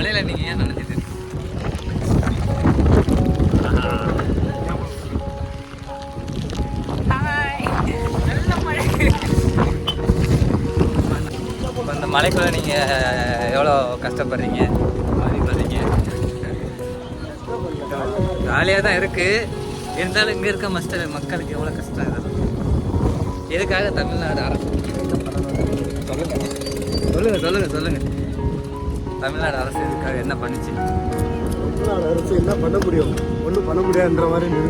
மழையில் நீங்கள் ஏன் நினைச்சிட்டு இப்போ இந்த மழைக்குள்ள நீங்கள் எவ்வளோ கஷ்டப்படுறீங்க பாதிப்படுறீங்க? ஜாலியாக தான் இருக்குது, இருந்தாலும் இங்கே இருக்க மக்களுக்கு எவ்வளோ கஷ்டம் இதெல்லாம். எதுக்காக தமிழ்நாடு அரசு சொல்லுங்கள் தமிழ்நாடு அரசு இதுக்காக என்ன பண்ணுச்சு? தமிழ்நாடு அரசு என்ன பண்ண முடியும்? ஒன்றும் பண்ண முடியாதுன்ற மாதிரி